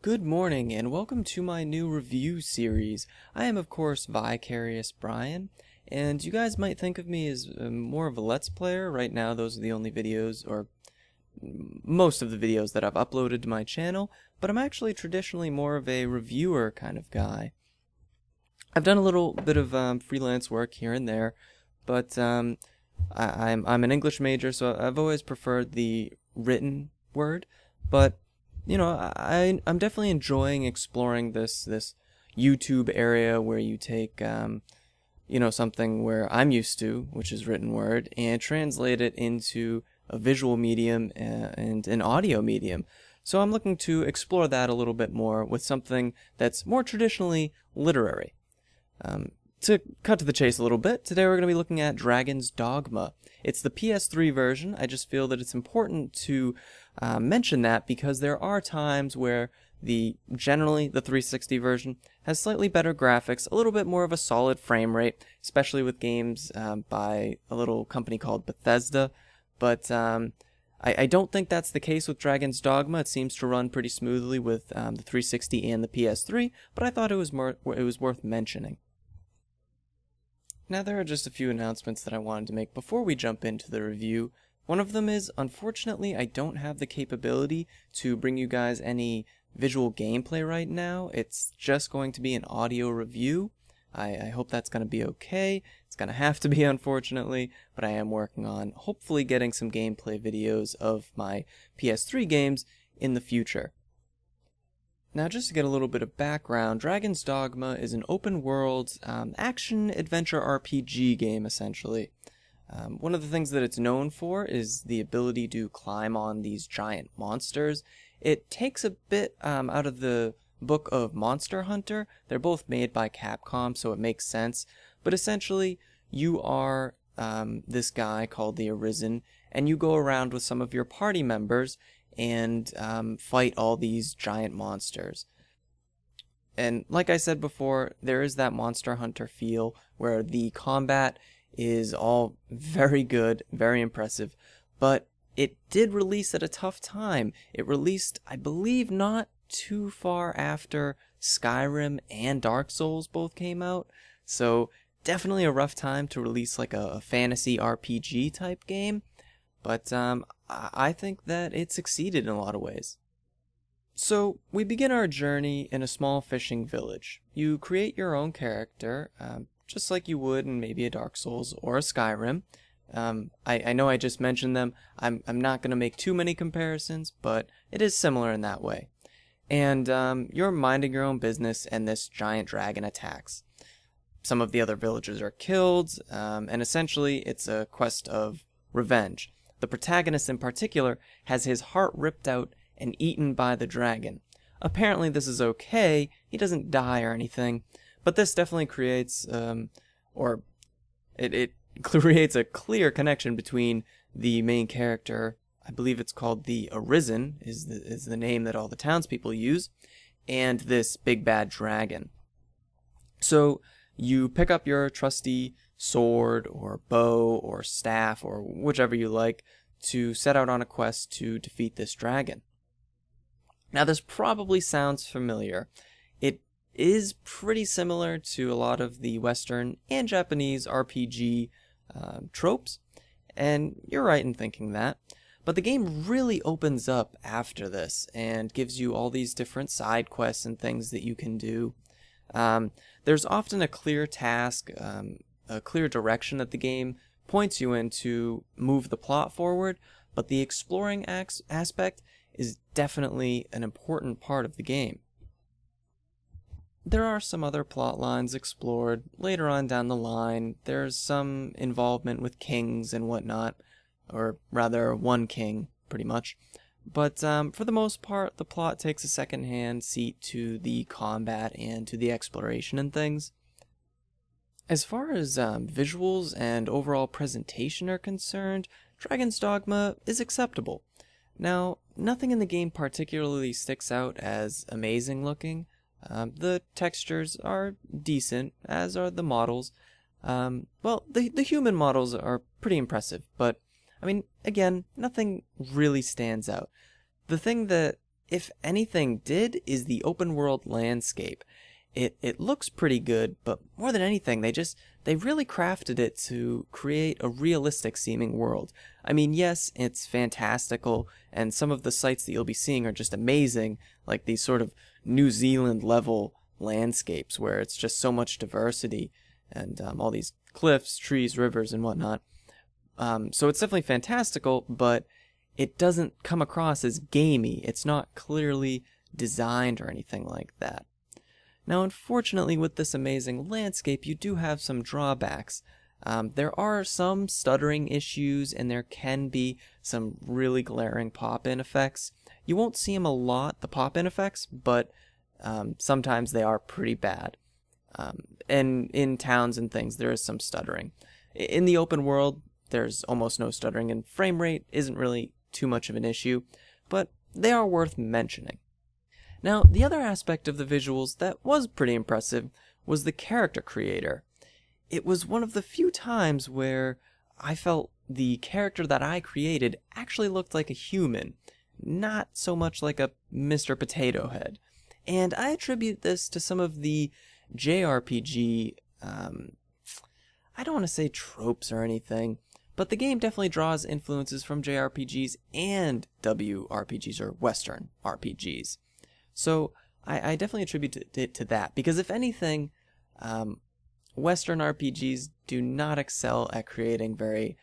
Good morning and welcome to my new review series. I am of course VicariousBrian, and you guys might think of me as more of a Let's Player. Right now those are the only videos, or most of the videos that I've uploaded to my channel, but I'm actually traditionally more of a reviewer kind of guy. I've done a little bit of freelance work here and there, but I'm an English major, so I've always preferred the written word, but you know, I'm definitely enjoying exploring this YouTube area where you take something where I'm used to, which is written word, and translate it into a visual medium and an audio medium. So I'm looking to explore that a little bit more with something that's more traditionally literary. To cut to the chase a little bit, today we're going to be looking at Dragon's Dogma. It's the PS3 version. I just feel that it's important to mention that because there are times where generally the 360 version has slightly better graphics, a little bit more of a solid frame rate, especially with games by a little company called Bethesda. But I don't think that's the case with Dragon's Dogma. It seems to run pretty smoothly with the 360 and the PS3, but I thought it was worth mentioning. Now there are just a few announcements that I wanted to make before we jump into the review. One of them is, unfortunately, I don't have the capability to bring you guys any visual gameplay right now. It's just going to be an audio review. I hope that's going to be okay. It's going to have to be, unfortunately, but I am working on hopefully getting some gameplay videos of my PS3 games in the future. Now, just to get a little bit of background, Dragon's Dogma is an open-world action-adventure RPG game, essentially. One of the things that it's known for is the ability to climb on these giant monsters. It takes a bit out of the book of Monster Hunter. They're both made by Capcom, so it makes sense. But essentially, you are this guy called the Arisen, and you go around with some of your party members and fight all these giant monsters. And like I said before, there is that Monster Hunter feel where the combat is all very good, very impressive, but it did release at a tough time. It released, I believe, not too far after Skyrim and Dark Souls both came out, so definitely a rough time to release like a fantasy RPG type game. But I think that it succeeded in a lot of ways. So we begin our journey in a small fishing village. You create your own character, just like you would in maybe a Dark Souls or a Skyrim. I know I just mentioned them. I'm not going to make too many comparisons, but it is similar in that way. And you're minding your own business, and this giant dragon attacks. Some of the other villagers are killed, and essentially it's a quest of revenge. The protagonist in particular has his heart ripped out and eaten by the dragon. Apparently this is okay, he doesn't die or anything, but this definitely creates, it creates a clear connection between the main character, I believe it's called the Arisen, is the name that all the townspeople use, and this big bad dragon. So you pick up your trusty sword or bow or staff or whichever you like to set out on a quest to defeat this dragon. Now this probably sounds familiar. It is pretty similar to a lot of the Western and Japanese RPG tropes, and you're right in thinking that. But the game really opens up after this and gives you all these different side quests and things that you can do. There's often a clear task, a clear direction that the game points you in to move the plot forward, but the exploring aspect is definitely an important part of the game. There are some other plot lines explored later on down the line. There's some involvement with kings and whatnot, or rather one king, pretty much. But for the most part, the plot takes a second-hand seat to the combat and to the exploration and things. As far as visuals and overall presentation are concerned, Dragon's Dogma is acceptable. Now, nothing in the game particularly sticks out as amazing looking. The textures are decent, as are the models. Well, the human models are pretty impressive, but I mean, again, nothing really stands out. The thing that if anything did, is the open world landscape. It looks pretty good, but more than anything, they really crafted it to create a realistic seeming world. I mean, yes, it's fantastical, and some of the sights that you'll be seeing are just amazing, like these sort of New Zealand level landscapes where it's just so much diversity and all these cliffs, trees, rivers, and whatnot. So it's definitely fantastical, but it doesn't come across as gamey. It's not clearly designed or anything like that. Now, unfortunately, with this amazing landscape, you do have some drawbacks. There are some stuttering issues, and there can be some really glaring pop-in effects. You won't see them a lot, the pop-in effects, but sometimes they are pretty bad. And in towns and things, there is some stuttering. In the open world, there's almost no stuttering, and frame rate isn't really too much of an issue, but they are worth mentioning. Now, the other aspect of the visuals that was pretty impressive was the character creator. It was one of the few times where I felt the character that I created actually looked like a human, not so much like a Mr. Potato Head. And I attribute this to some of the JRPG, I don't want to say tropes or anything, but the game definitely draws influences from JRPGs and WRPGs, or Western RPGs. So I definitely attribute it to that, because if anything, Western RPGs do not excel at creating very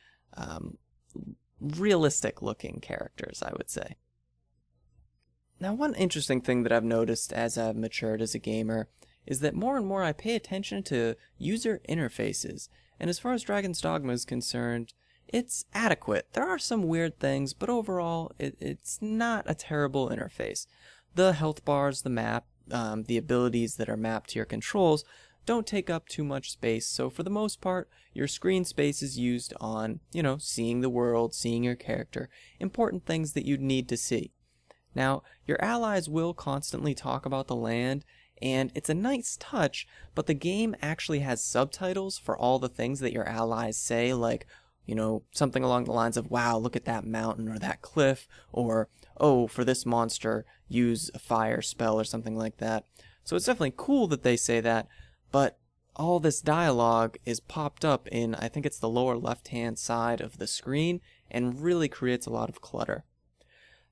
realistic looking characters, I would say. Now, one interesting thing that I've noticed as I've matured as a gamer is that more and more I pay attention to user interfaces, and as far as Dragon's Dogma is concerned, it's adequate. There are some weird things, but overall, it's not a terrible interface. The health bars, the map, the abilities that are mapped to your controls don't take up too much space, so for the most part, your screen space is used on, seeing the world, seeing your character, important things that you'd need to see. Now, your allies will constantly talk about the land, and it's a nice touch, but the game actually has subtitles for all the things that your allies say, like, something along the lines of, wow, look at that mountain or that cliff, or, oh, for this monster, use a fire spell or something like that. So it's definitely cool that they say that, but all this dialogue is popped up in, I think it's the lower left-hand side of the screen, and really creates a lot of clutter.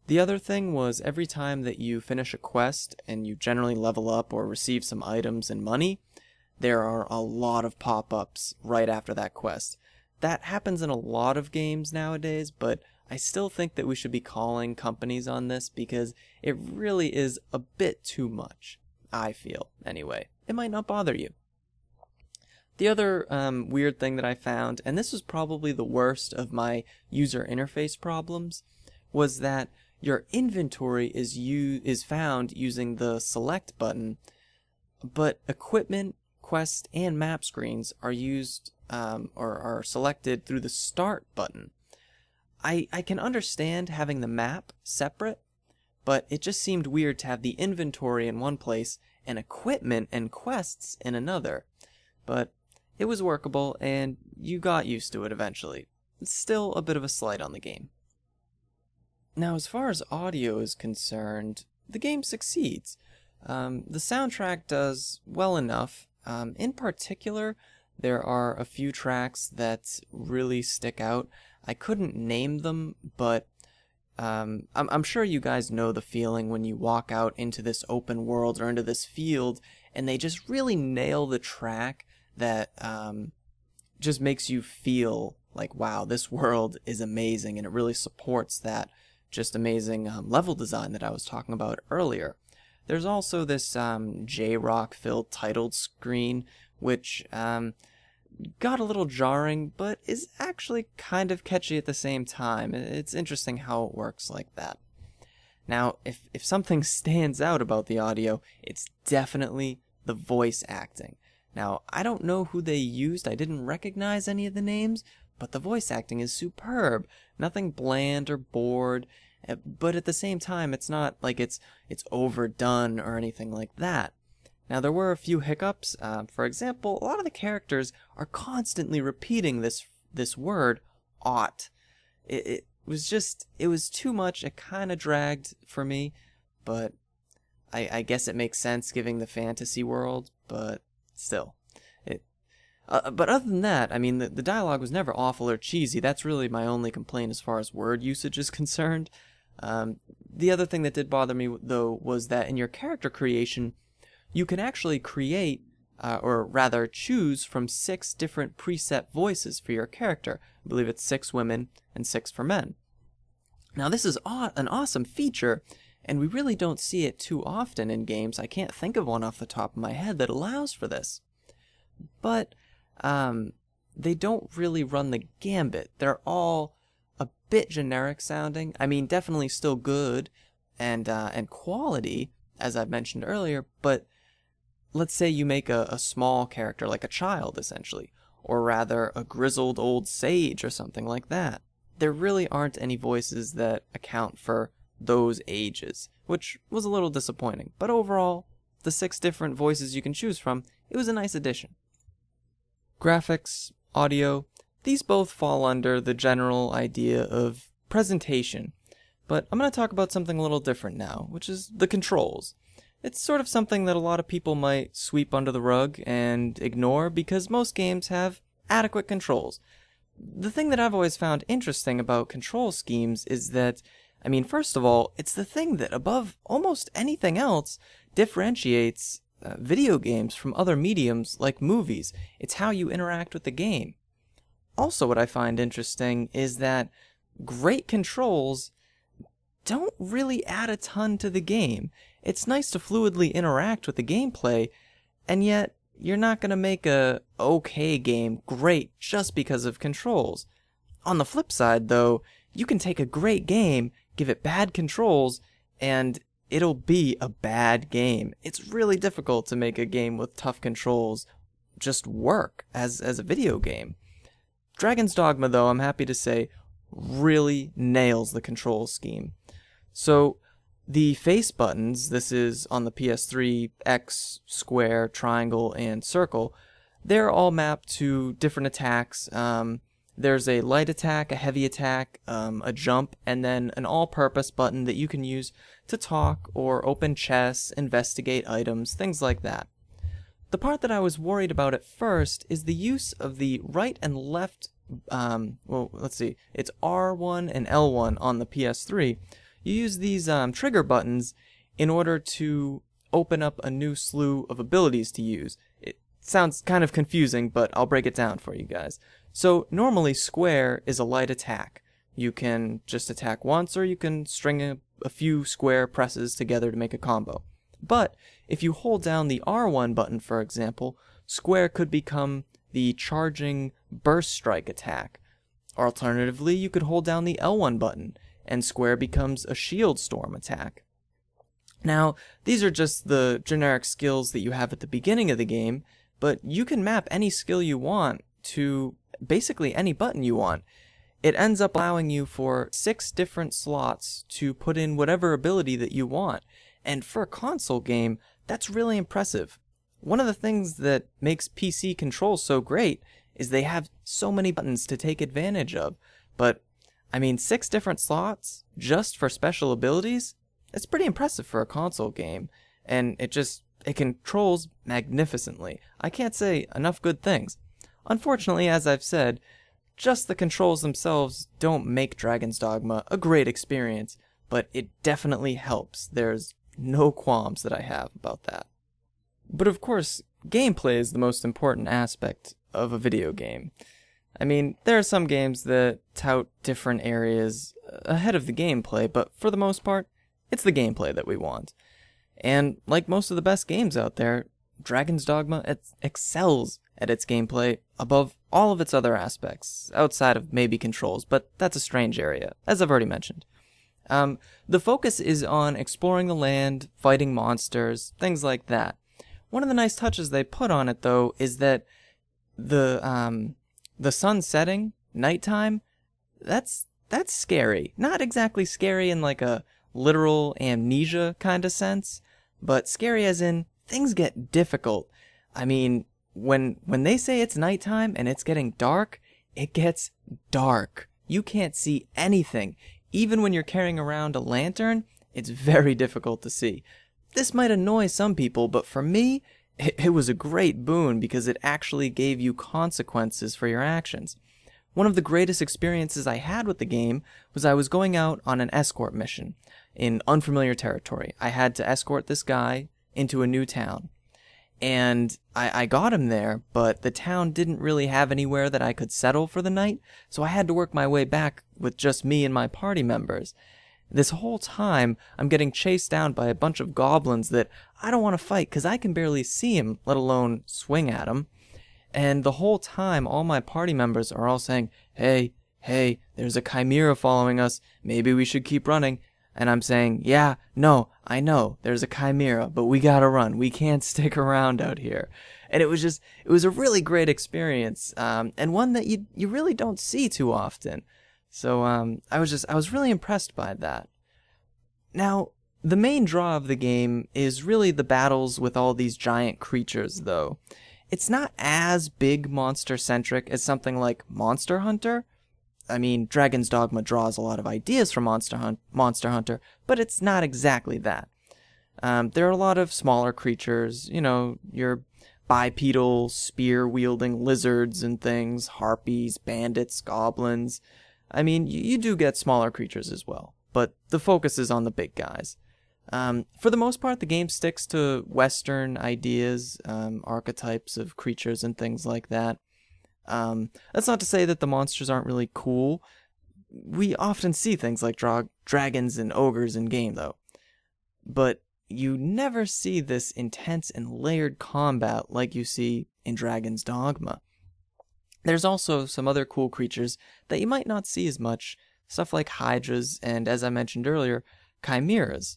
The other thing was every time that you finish a quest and you generally level up or receive some items and money, there are a lot of pop-ups right after that quest. That happens in a lot of games nowadays, but I still think that we should be calling companies on this because it really is a bit too much, I feel, anyway. It might not bother you. The other weird thing that I found, and this was probably the worst of my user interface problems, was that your inventory is found using the select button, but equipment, quest, and map screens are used or are selected through the start button. I can understand having the map separate, but it just seemed weird to have the inventory in one place and equipment and quests in another. But it was workable, and you got used to it eventually. It's still a bit of a slight on the game. Now, as far as audio is concerned, the game succeeds. The soundtrack does well enough. In particular, there are a few tracks that really stick out. I couldn't name them, but I'm sure you guys know the feeling when you walk out into this open world or into this field, and they just really nail the track that just makes you feel like, wow, this world is amazing, and it really supports that just amazing level design that I was talking about earlier. There's also this J-Rock filled titled screen, which got a little jarring, but is actually kind of catchy at the same time. It's interesting how it works like that. Now, if something stands out about the audio, it's definitely the voice acting. Now, I don't know who they used, I didn't recognize any of the names, but the voice acting is superb. Nothing bland or bored, but at the same time, it's not like it's overdone or anything like that. Now, there were a few hiccups. For example, a lot of the characters are constantly repeating this word, ought. It was too much. It kind of dragged for me, but I guess it makes sense given the fantasy world, but still. But other than that, I mean, the dialogue was never awful or cheesy. That's really my only complaint as far as word usage is concerned. The other thing that did bother me, though, was that in your character creation, you can actually create, or rather choose from 6 different preset voices for your character. I believe it's 6 women and 6 for men. Now, this is an awesome feature, and we really don't see it too often in games. I can't think of one off the top of my head that allows for this. But they don't really run the gambit. They're all a bit generic sounding. I mean, definitely still good and quality, as I've mentioned earlier, but let's say you make a small character, like a child, essentially, or rather a grizzled old sage or something like that. There really aren't any voices that account for those ages, which was a little disappointing. But overall, the 6 different voices you can choose from, it was a nice addition. Graphics, audio, these both fall under the general idea of presentation. But I'm going to talk about something a little different now, which is the controls. It's sort of something that a lot of people might sweep under the rug and ignore because most games have adequate controls. The thing that I've always found interesting about control schemes is that, I mean, first of all, it's the thing that above almost anything else differentiates video games from other mediums like movies. It's how you interact with the game. Also, what I find interesting is that great controls don't really add a ton to the game. It's nice to fluidly interact with the gameplay, and yet you're not going to make a okay game great just because of controls. On the flip side, though, you can take a great game, give it bad controls, and it'll be a bad game. It's really difficult to make a game with tough controls just work as a video game. Dragon's Dogma, though, I'm happy to say, really nails the control scheme. So, the face buttons, this is on the PS3, X, square, triangle, and circle, they're all mapped to different attacks. There's a light attack, a heavy attack, a jump, and then an all-purpose button that you can use to talk or open chests, investigate items, things like that. The part that I was worried about at first is the use of the right and left, well, let's see, it's R1 and L1 on the PS3. You use these trigger buttons in order to open up a new slew of abilities to use. It sounds kind of confusing, but I'll break it down for you guys. So normally square is a light attack. You can just attack once, or you can string a few square presses together to make a combo. But if you hold down the R1 button, for example, square could become the charging burst strike attack. Alternatively, you could hold down the L1 button, and square becomes a shield storm attack. Now, these are just the generic skills that you have at the beginning of the game, but you can map any skill you want to basically any button you want. It ends up allowing you for 6 different slots to put in whatever ability that you want, and for a console game, that's really impressive. One of the things that makes PC controls so great is they have so many buttons to take advantage of, but I mean, 6 different slots just for special abilities? It's pretty impressive for a console game, and it controls magnificently. I can't say enough good things. Unfortunately, as I've said, just the controls themselves don't make Dragon's Dogma a great experience, but it definitely helps. There's no qualms that I have about that. But of course, gameplay is the most important aspect of a video game. I mean, there are some games that tout different areas ahead of the gameplay, but for the most part, it's the gameplay that we want. And like most of the best games out there, Dragon's Dogma excels at its gameplay above all of its other aspects, outside of maybe controls, but that's a strange area, as I've already mentioned. The focus is on exploring the land, fighting monsters, things like that. One of the nice touches they put on it, though, is that the sun setting, nighttime, that's scary. Not exactly scary in like a literal amnesia kind of sense, but scary as in things get difficult. I mean, when they say it's nighttime and it's getting dark, it gets dark. You can't see anything. Even when you're carrying around a lantern, It's very difficult to see. This might annoy some people, but for me, it was a great boon because it actually gave you consequences for your actions. One of the greatest experiences I had with the game was I was going out on an escort mission in unfamiliar territory. I had to escort this guy into a new town. And I got him there, but the town didn't really have anywhere that I could settle for the night, so I had to work my way back with just me and my party members. This whole time, I'm getting chased down by a bunch of goblins that I don't want to fight because I can barely see him, let alone swing at him. And the whole time, all my party members are all saying, hey, there's a chimera following us, maybe we should keep running. And I'm saying, yeah, no, I know, there's a chimera, but we gotta run. We can't stick around out here. And it was a really great experience, and one that you really don't see too often. So I was really impressed by that. Now, the main draw of the game is really the battles with all these giant creatures, though. It's not as big monster-centric as something like Monster Hunter. I mean, Dragon's Dogma draws a lot of ideas from Monster Hunter, but it's not exactly that. There are a lot of smaller creatures, you know, your bipedal, spear-wielding lizards and things, harpies, bandits, goblins. I mean, you do get smaller creatures as well, but the focus is on the big guys. For the most part, the game sticks to Western ideas, archetypes of creatures and things like that. That's not to say that the monsters aren't really cool. We often see things like dragons and ogres in game, though. But you never see this intense and layered combat like you see in Dragon's Dogma. There's also some other cool creatures that you might not see as much, stuff like hydras and, as I mentioned earlier, chimeras.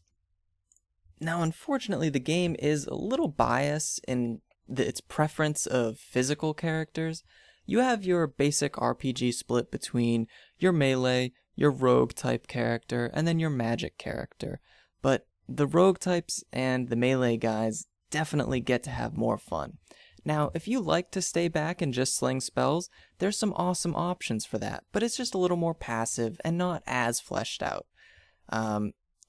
Now, unfortunately, the game is a little biased in its preference of physical characters. You have your basic RPG split between your melee, your rogue type character, and then your magic character. But the rogue types and the melee guys definitely get to have more fun. Now, if you like to stay back and just sling spells, there's some awesome options for that, but it's just a little more passive and not as fleshed out.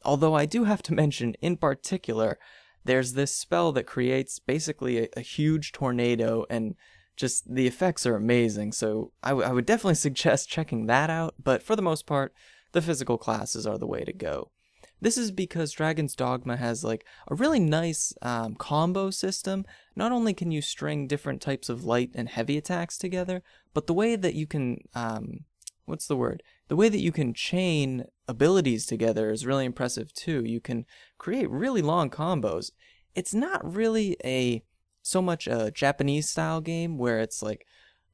Although I do have to mention, in particular, there's this spell that creates basically a huge tornado, and just the effects are amazing, so I would definitely suggest checking that out, but for the most part, the physical classes are the way to go. This is because Dragon's Dogma has like a really nice combo system. Not only can you string different types of light and heavy attacks together, but the way that you can, The way that you can chain abilities together is really impressive too. You can create really long combos. It's not really so much a Japanese style game where it's like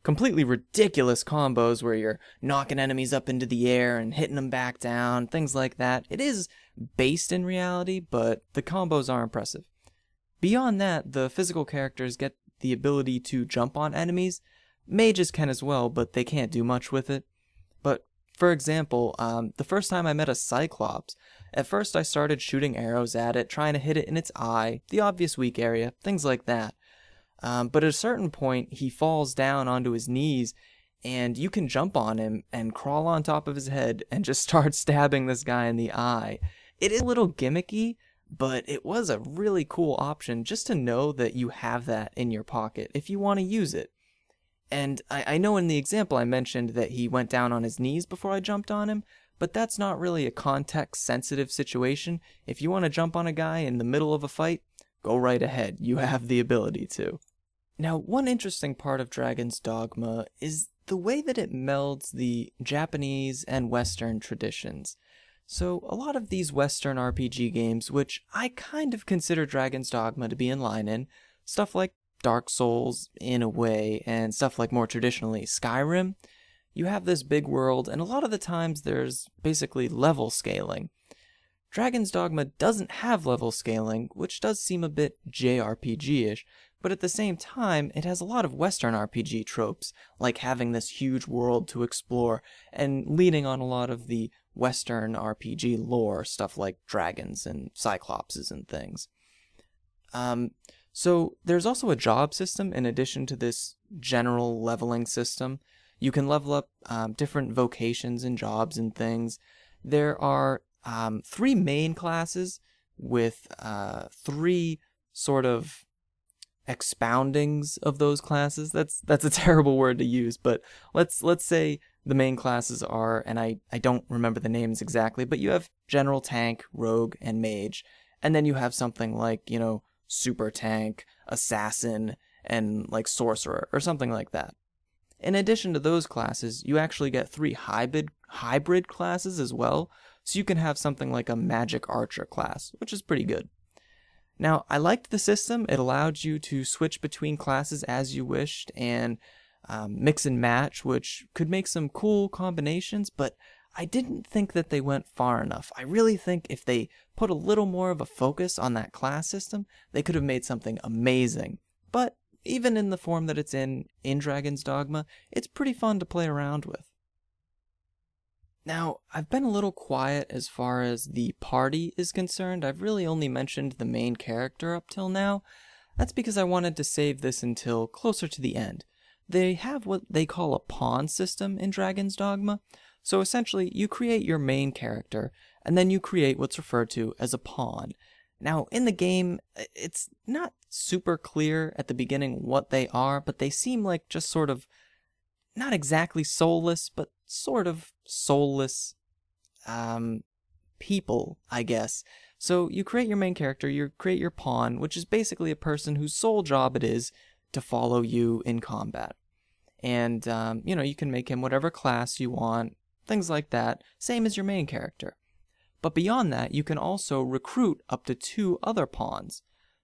completely ridiculous combos where you're knocking enemies up into the air and hitting them back down, things like that. It is based in reality, but the combos are impressive. Beyond that, the physical characters get the ability to jump on enemies. Mages can as well, but they can't do much with it. But for example, the first time I met a Cyclops, at first I started shooting arrows at it, trying to hit it in its eye, the obvious weak area, things like that. But at a certain point, he falls down onto his knees, and you can jump on him and crawl on top of his head and just start stabbing this guy in the eye. It is a little gimmicky, but it was a really cool option just to know that you have that in your pocket if you want to use it. And I know in the example I mentioned that he went down on his knees before I jumped on him, but that's not really a context-sensitive situation. If you want to jump on a guy in the middle of a fight, go right ahead. You have the ability to. Now, one interesting part of Dragon's Dogma is the way that it melds the Japanese and Western traditions. So, a lot of these Western RPG games, which I kind of consider Dragon's Dogma to be in line in, stuff like Dark Souls, in a way, and stuff like more traditionally Skyrim, you have this big world, and a lot of the times there's basically level scaling. Dragon's Dogma doesn't have level scaling, which does seem a bit JRPG-ish, but at the same time, it has a lot of Western RPG tropes, like having this huge world to explore, and leaning on a lot of the Western RPG lore, stuff like dragons and cyclopses and things. So there's also a job system in addition to this general leveling system. You can level up different vocations and jobs and things. There are three main classes with three sort of expoundings of those classes. That's a terrible word to use, but let's say the main classes are, and I don't remember the names exactly, but you have General, Tank, Rogue, and Mage, and then you have something like, you know, Super Tank, Assassin, and like Sorcerer, or something like that. In addition to those classes, you actually get three hybrid classes as well, so you can have something like a Magic Archer class, which is pretty good. Now, I liked the system. It allowed you to switch between classes as you wished and mix and match, which could make some cool combinations, but I didn't think that they went far enough. I really think if they put a little more of a focus on that class system, they could have made something amazing. But even in the form that it's in Dragon's Dogma, it's pretty fun to play around with. Now, I've been a little quiet as far as the party is concerned. I've really only mentioned the main character up till now. That's because I wanted to save this until closer to the end. They have what they call a pawn system in Dragon's Dogma. So essentially, you create your main character, and then you create what's referred to as a pawn. Now, in the game, it's not super clear at the beginning what they are, but they seem like just sort of, not exactly soulless, but sort of soulless people, I guess. So you create your main character, you create your pawn, which is basically a person whose sole job it is to follow you in combat. And, you know, you can make him whatever class you want, things like that, same as your main character. But beyond that, you can also recruit up to 2 other pawns.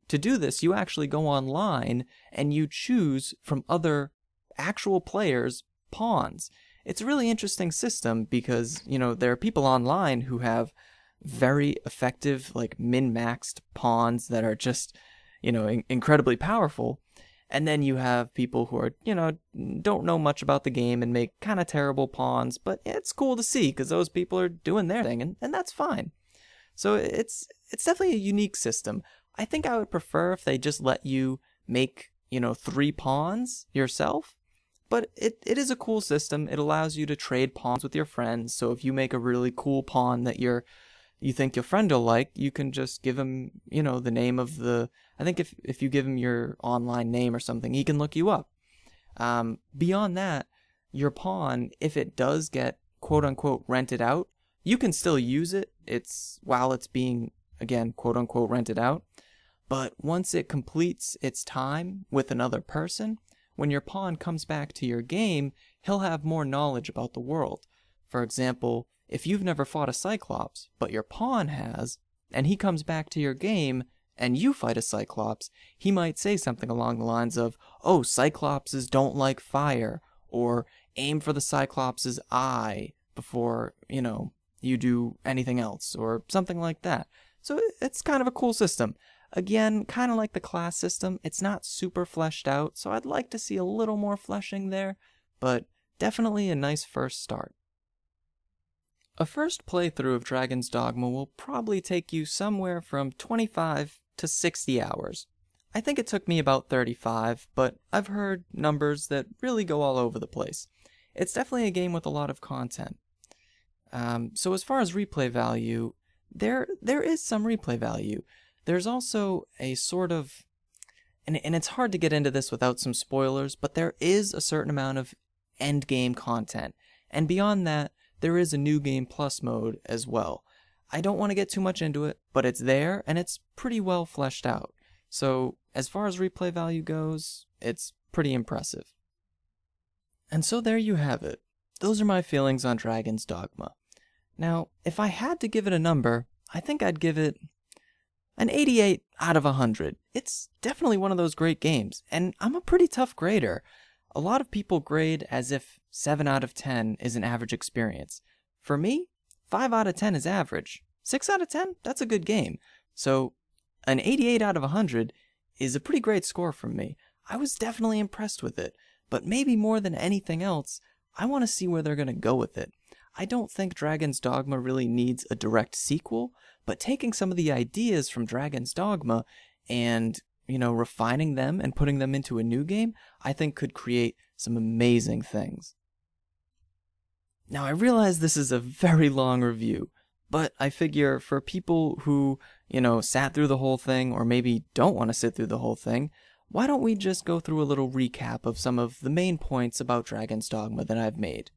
To do this, you actually go online and you choose from other actual players' pawns. It's a really interesting system because, you know, there are people online who have very effective, like min-maxed pawns that are just, you know, incredibly powerful. And then you have people who are, you know, don't know much about the game and make kind of terrible pawns, but it's cool to see because those people are doing their thing, and that's fine. So it's definitely a unique system. I think I would prefer if they just let you make, you know, 3 pawns yourself, but it is a cool system. It allows you to trade pawns with your friends, so if you make a really cool pawn that you think your friend will like, you can just give him, you know, the name of the... I think if you give him your online name or something, he can look you up. Beyond that, your pawn, if it does get quote-unquote rented out, you can still use it while it's being, again, quote-unquote rented out. But once it completes its time with another person, when your pawn comes back to your game, he'll have more knowledge about the world. For example, if you've never fought a Cyclops, but your pawn has, and he comes back to your game, and you fight a Cyclops, he might say something along the lines of, oh, Cyclopses don't like fire, or aim for the Cyclops' eye before, you know, you do anything else, or something like that. So it's kind of a cool system. Again, kind of like the class system, it's not super fleshed out, so I'd like to see a little more fleshing there, but definitely a nice first start. A first playthrough of Dragon's Dogma will probably take you somewhere from 25 to 60 hours. I think it took me about 35, but I've heard numbers that really go all over the place. It's definitely a game with a lot of content. So as far as replay value, there is some replay value. There's also a sort of, and it's hard to get into this without some spoilers, but there is a certain amount of endgame content. And beyond that, there is a New Game Plus mode as well. I don't want to get too much into it, but it's there, and it's pretty well fleshed out. So, as far as replay value goes, it's pretty impressive. And so there you have it. Those are my feelings on Dragon's Dogma. Now, if I had to give it a number, I think I'd give it an 88 out of 100. It's definitely one of those great games, and I'm a pretty tough grader. A lot of people grade as if 7 out of 10 is an average experience. For me, 5 out of 10 is average. 6 out of 10, that's a good game. So, an 88 out of 100 is a pretty great score from me. I was definitely impressed with it, but maybe more than anything else, I want to see where they're going to go with it. I don't think Dragon's Dogma really needs a direct sequel, but taking some of the ideas from Dragon's Dogma and, you know, refining them and putting them into a new game, I think could create some amazing things. Now, I realize this is a very long review, But I figure for people who, sat through the whole thing or maybe don't want to sit through the whole thing, why don't we just go through a little recap of some of the main points about Dragon's Dogma that I've made.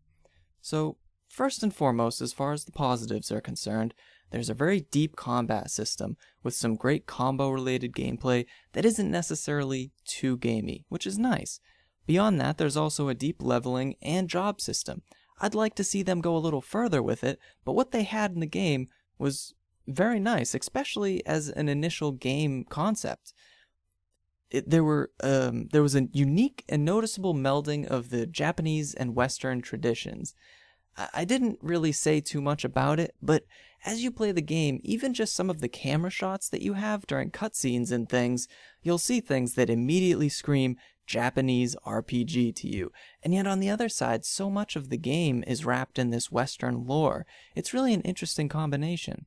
So, first and foremost, as far as the positives are concerned, there's a very deep combat system with some great combo-related gameplay that isn't necessarily too gamey, which is nice. Beyond that, there's also a deep leveling and job system. I'd like to see them go a little further with it, but what they had in the game was very nice, especially as an initial game concept. There was a unique and noticeable melding of the Japanese and Western traditions. I didn't really say too much about it, but as you play the game, even just some of the camera shots that you have during cutscenes and things, you'll see things that immediately scream Japanese RPG to you. And yet on the other side, so much of the game is wrapped in this Western lore. It's really an interesting combination.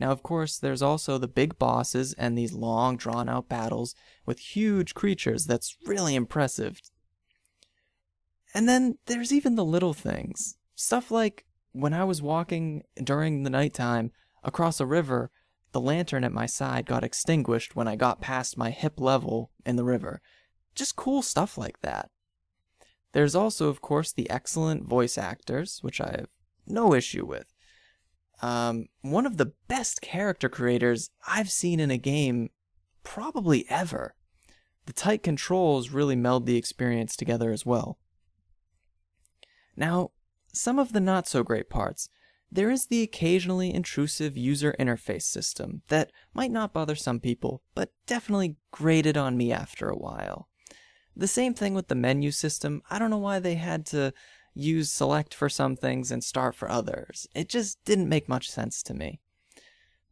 Now, of course, there's also the big bosses and these long, drawn-out battles with huge creatures that's really impressive. And then there's even the little things. Stuff like when I was walking during the nighttime across a river, the lantern at my side got extinguished when I got past my hip level in the river. Just cool stuff like that. There's also, of course, the excellent voice actors, which I have no issue with. One of the best character creators I've seen in a game probably ever. The tight controls really meld the experience together as well. Now, some of the not so great parts. There is the occasionally intrusive user interface system that might not bother some people, but definitely grated on me after a while. The same thing with the menu system. I don't know why they had to use select for some things and start for others. It just didn't make much sense to me.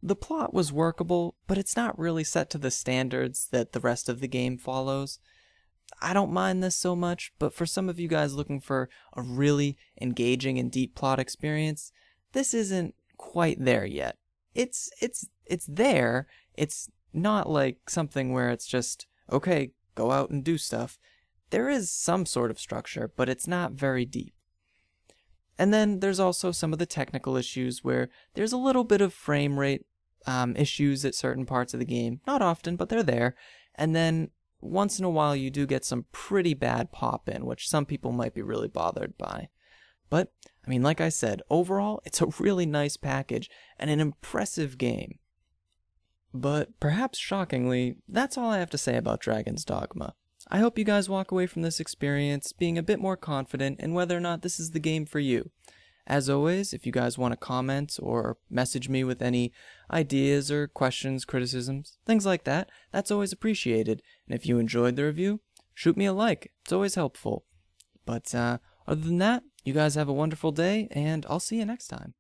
The plot was workable, but it's not really set to the standards that the rest of the game follows. I don't mind this so much, but for some of you guys looking for a really engaging and deep plot experience, this isn't quite there yet. It's there. It's not like something where it's just, okay, go out and do stuff. There is some sort of structure, but it's not very deep. And then there's also some of the technical issues where there's a little bit of frame rate issues at certain parts of the game. Not often, but they're there. And then once in a while you do get some pretty bad pop-in, which some people might be really bothered by. But, I mean, like I said, overall, it's a really nice package and an impressive game. But perhaps shockingly, that's all I have to say about Dragon's Dogma. I hope you guys walk away from this experience being a bit more confident in whether or not this is the game for you. As always, if you guys want to comment or message me with any ideas or questions, criticisms, things like that, that's always appreciated. And if you enjoyed the review, shoot me a like. It's always helpful. But other than that, you guys have a wonderful day, and I'll see you next time.